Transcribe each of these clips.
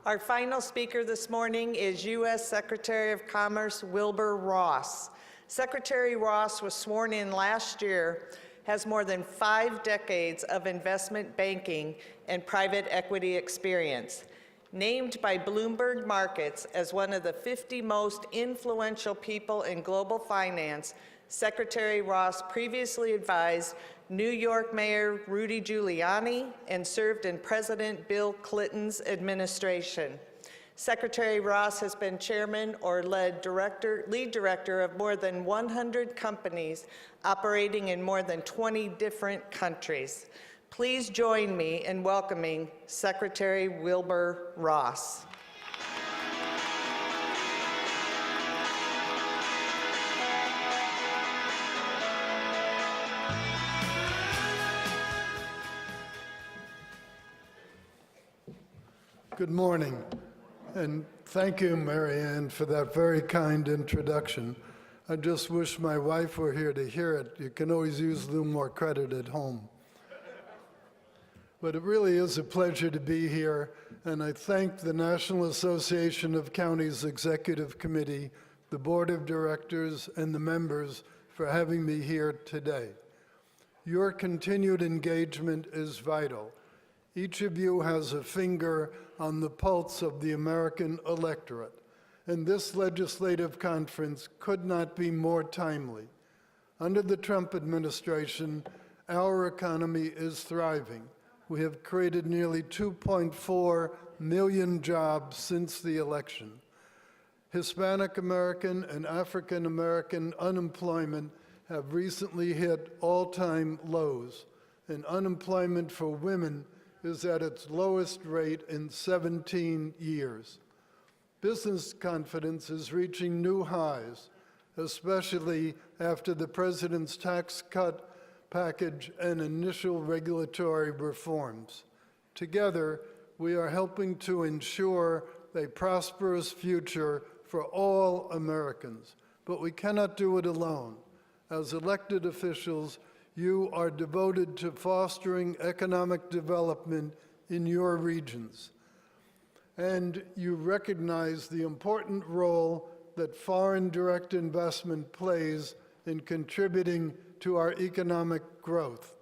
Our final speaker this morning is U.S. Secretary of Commerce Wilbur Ross. Secretary Ross was sworn in last year, has more than 5 decades of investment banking and private equity experience. Named by Bloomberg Markets as one of the 50 most influential people in global finance, Secretary Ross previously advised New York Mayor Rudy Giuliani and served in President Bill Clinton's administration. Secretary Ross has been chairman or lead director of more than 100 companies operating in more than 20 different countries. Please join me in welcoming Secretary Wilbur Ross. Good morning, and thank you, Mary Ann, for that very kind introduction. I just wish my wife were here to hear it. You can always use a little more credit at home. But it really is a pleasure to be here, and I thank the National Association of Counties Executive Committee, the Board of Directors, and the members for having me here today. Your continued engagement is vital. Each of you has a finger on the pulse of the American electorate, and this legislative conference could not be more timely. Under the Trump administration, our economy is thriving. We have created nearly 2.4 million jobs since the election. Hispanic American and African American unemployment have recently hit all-time lows, and unemployment for women is at its lowest rate in 17 years. Business confidence is reaching new highs, especially after the president's tax cut package and initial regulatory reforms. Together, we are helping to ensure a prosperous future for all Americans, but we cannot do it alone. As elected officials, you are devoted to fostering economic development in your regions. And you recognize the important role that foreign direct investment plays in contributing to our economic growth.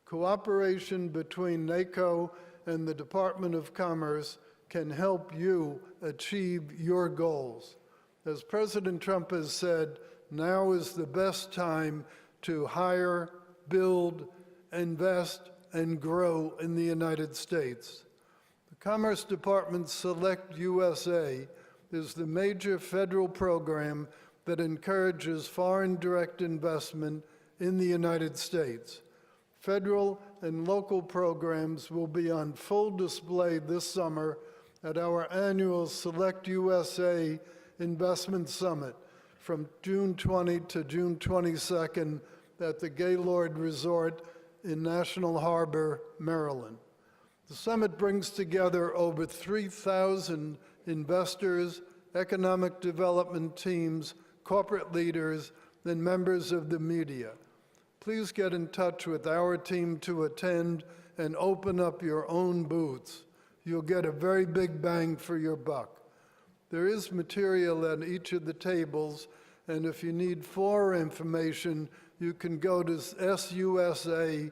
Cooperation between NACo and the Department of Commerce can help you achieve your goals. As President Trump has said, now is the best time to hire, build, invest, and grow in the United States. The Commerce Department's Select USA is the major federal program that encourages foreign direct investment in the United States. Federal and local programs will be on full display this summer at our annual Select USA Investment Summit from June 20 to June 22nd at the Gaylord Resort in National Harbor, Maryland. The summit brings together over 3,000 investors, economic development teams, corporate leaders, and members of the media. Please get in touch with our team to attend and open up your own booths. You'll get a very big bang for your buck. There is material at each of the tables, and if you need more information, you can go to SUSA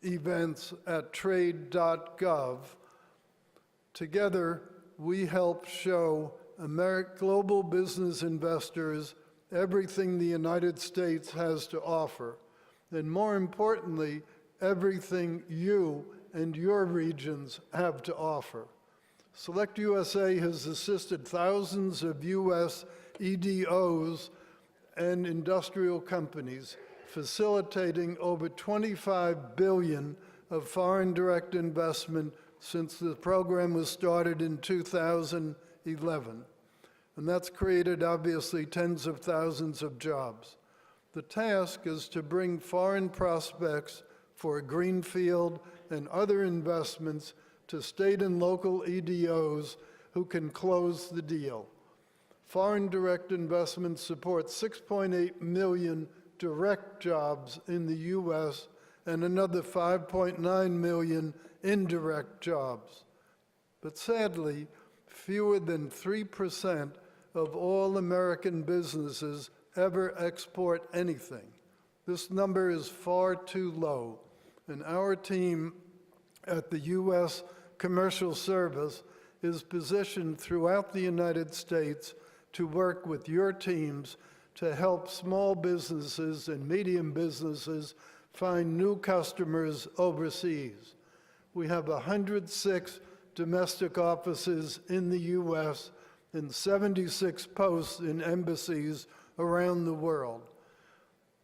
events at trade.gov. Together, we help show global business investors everything the United States has to offer, and more importantly, everything you and your regions have to offer. Select USA has assisted thousands of U.S. EDOs and industrial companies, facilitating over $25 billion of foreign direct investment since the program was started in 2011. And that's created, obviously, tens of thousands of jobs. The task is to bring foreign prospects for greenfield and other investments to state and local EDOs who can close the deal. Foreign direct investment supports 6.8 million direct jobs in the U.S. and another 5.9 million indirect jobs. But sadly, fewer than 3% of all American businesses ever export anything. This number is far too low, and our team at the U.S. Commercial Service is positioned throughout the United States to work with your teams to help small businesses and medium businesses find new customers overseas. We have 106 domestic offices in the U.S. and 76 posts in embassies around the world.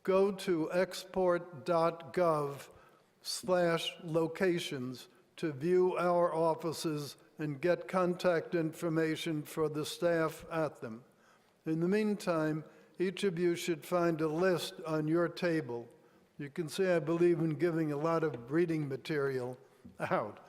Go to export.gov/locations to view our offices and get contact information for the staff at them. In the meantime, each of you should find a list on your table. You can see I believe in giving a lot of reading material out.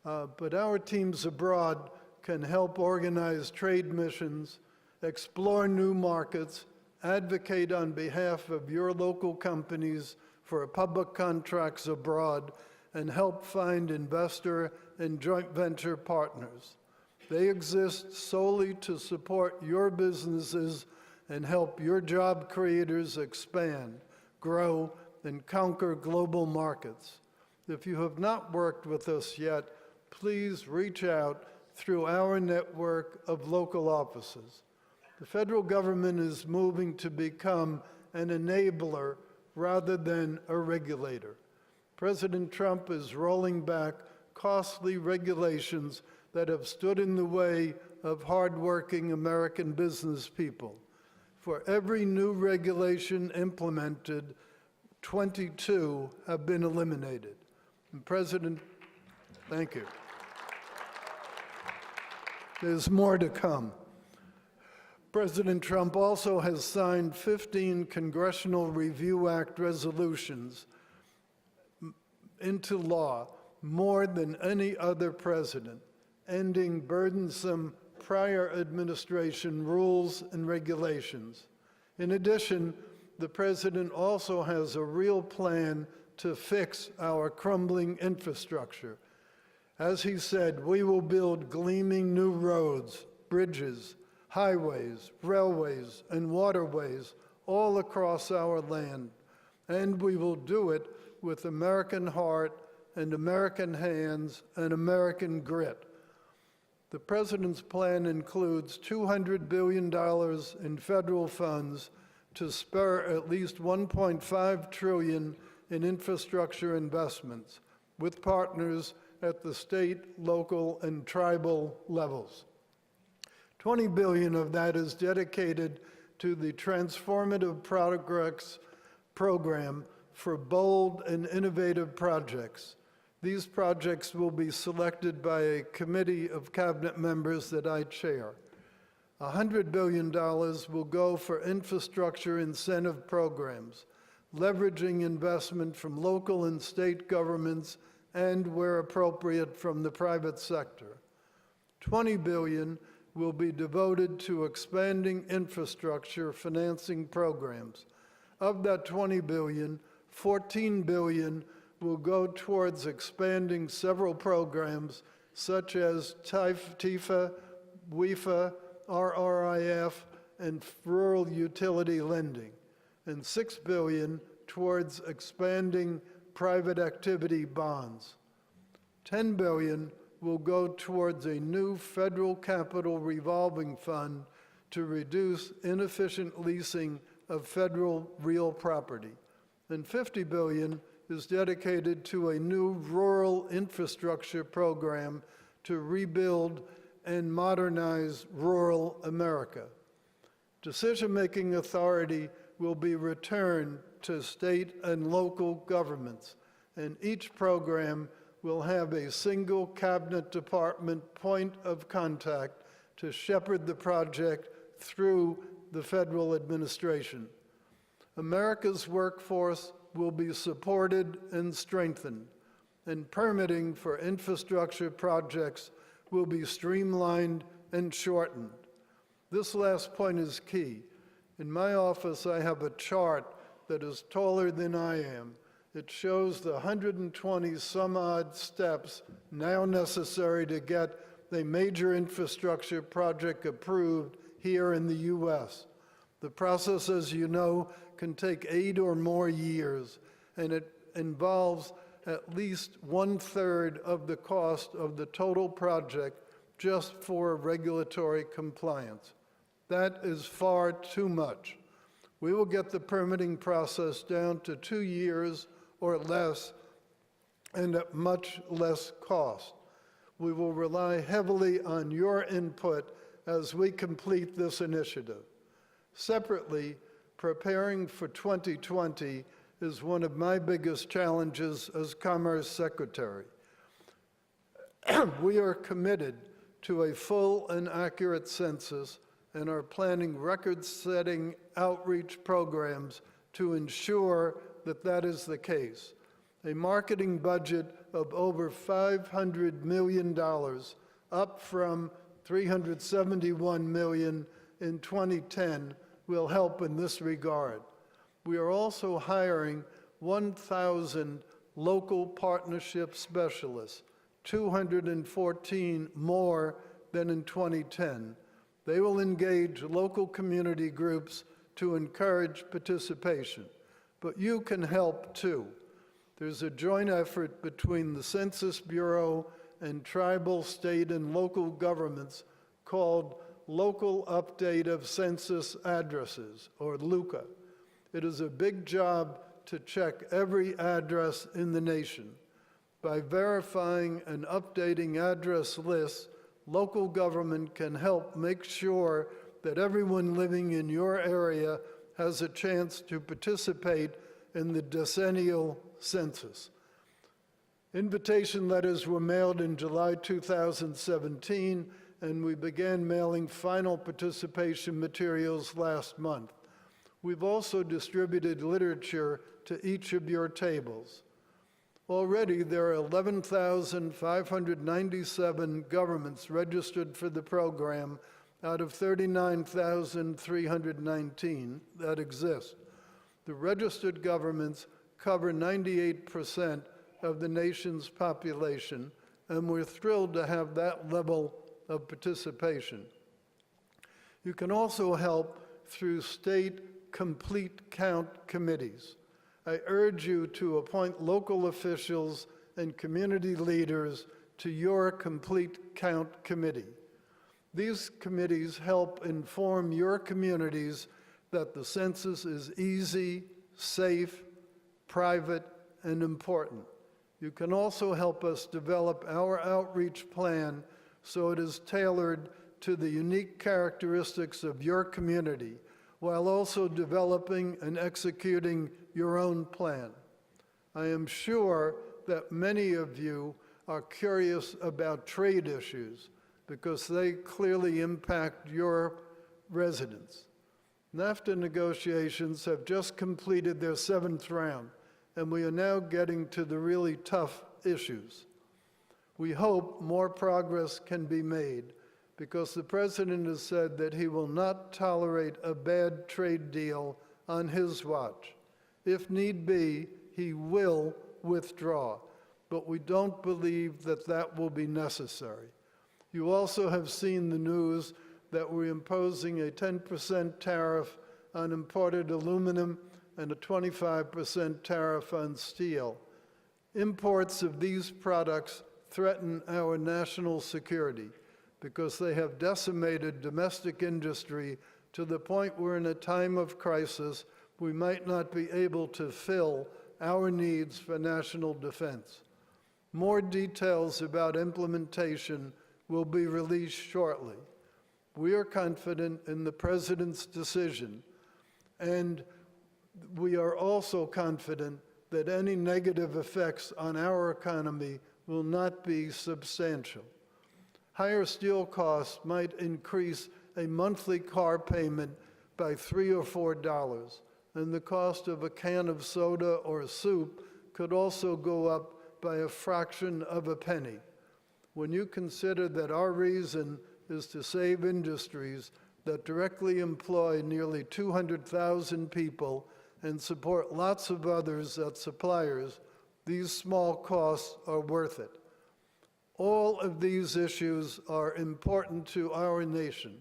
But our teams abroad can help organize trade missions, explore new markets, advocate on behalf of your local companies for public contracts abroad, and help find investor and joint venture partners. They exist solely to support your businesses and help your job creators expand, grow, and conquer global markets. If you have not worked with us yet, please reach out through our network of local offices. The federal government is moving to become an enabler rather than a regulator. President Trump is rolling back costly regulations that have stood in the way of hardworking American business people. For every new regulation implemented, 22 have been eliminated. And thank you. There's more to come. President Trump also has signed 15 Congressional Review Act resolutions into law, more than any other president, ending burdensome prior administration rules and regulations. In addition, the president also has a real plan to fix our crumbling infrastructure. As he said, we will build gleaming new roads, bridges, highways, railways, and waterways all across our land, and we will do it with American heart and American hands and American grit. The president's plan includes $200 billion in federal funds to spur at least $1.5 trillion in infrastructure investments with partners at the state, local, and tribal levels. $20 billion of that is dedicated to the Transformative Progress Program for bold and innovative projects. These projects will be selected by a committee of cabinet members that I chair. $100 billion will go for infrastructure incentive programs, leveraging investment from local and state governments and, where appropriate, from the private sector. $20 billion will be devoted to expanding infrastructure financing programs. Of that $20 billion, $14 billion will go towards expanding several programs such as TIFA, WIFA, RRIF, and rural utility lending, and $6 billion towards expanding private activity bonds. $10 billion will go towards a new federal capital revolving fund to reduce inefficient leasing of federal real property. And $50 billion is dedicated to a new rural infrastructure program to rebuild and modernize rural America. Decision-making authority will be returned to state and local governments, and each program will have a single cabinet department point of contact to shepherd the project through the federal administration. America's workforce will be supported and strengthened, and permitting for infrastructure projects will be streamlined and shortened. This last point is key. In my office, I have a chart that is taller than I am. It shows the 120 some odd steps now necessary to get a major infrastructure project approved here in the U.S. The process, as you know, can take 8 or more years, and it involves at least 1/3 of the cost of the total project just for regulatory compliance. That is far too much. We will get the permitting process down to 2 years or less and at much less cost. We will rely heavily on your input as we complete this initiative. Separately, preparing for 2020 is one of my biggest challenges as Commerce Secretary. We are committed to a full and accurate census and are planning record-setting outreach programs to ensure that that is the case. A marketing budget of over $500 million, up from $371 million in 2010, will help in this regard. We are also hiring 1,000 local partnership specialists, 214 more than in 2010. They will engage local community groups to encourage participation. But you can help too. There's a joint effort between the Census Bureau and tribal, state, and local governments called Local Update of Census Addresses, or LUCA. It is a big job to check every address in the nation. By verifying and updating address lists, local government can help make sure that everyone living in your area has a chance to participate in the decennial census. Invitation letters were mailed in July 2017, and we began mailing final participation materials last month. We've also distributed literature to each of your tables. Already, there are 11,597 governments registered for the program out of 39,319 that exist. The registered governments cover 98% of the nation's population, and we're thrilled to have that level of participation. You can also help through state complete count committees. I urge you to appoint local officials and community leaders to your complete count committee. These committees help inform your communities that the census is easy, safe, private, and important. You can also help us develop our outreach plan so it is tailored to the unique characteristics of your community, while also developing and executing your own plan. I am sure that many of you are curious about trade issues because they clearly impact your residents. NAFTA negotiations have just completed their 7th round, and we are now getting to the really tough issues. We hope more progress can be made because the President has said that he will not tolerate a bad trade deal on his watch. If need be, he will withdraw, but we don't believe that that will be necessary. You also have seen the news that we're imposing a 10% tariff on imported aluminum and a 25% tariff on steel. Imports of these products threaten our national security because they have decimated domestic industry to the point where in a time of crisis, we might not be able to fill our needs for national defense. More details about implementation will be released shortly. We are confident in the President's decision, and we are also confident that any negative effects on our economy will not be substantial. Higher steel costs might increase a monthly car payment by $3 or $4, and the cost of a can of soda or soup could also go up by a fraction of a penny. When you consider that our reason is to save industries that directly employ nearly 200,000 people and support lots of others as suppliers, these small costs are worth it. All of these issues are important to our nation,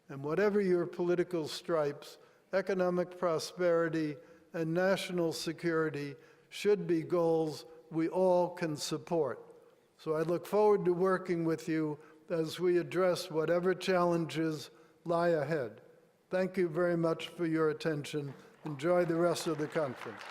and whatever your political stripes, economic prosperity and national security should be goals we all can support. So I look forward to working with you as we address whatever challenges lie ahead. Thank you very much for your attention. Enjoy the rest of the conference.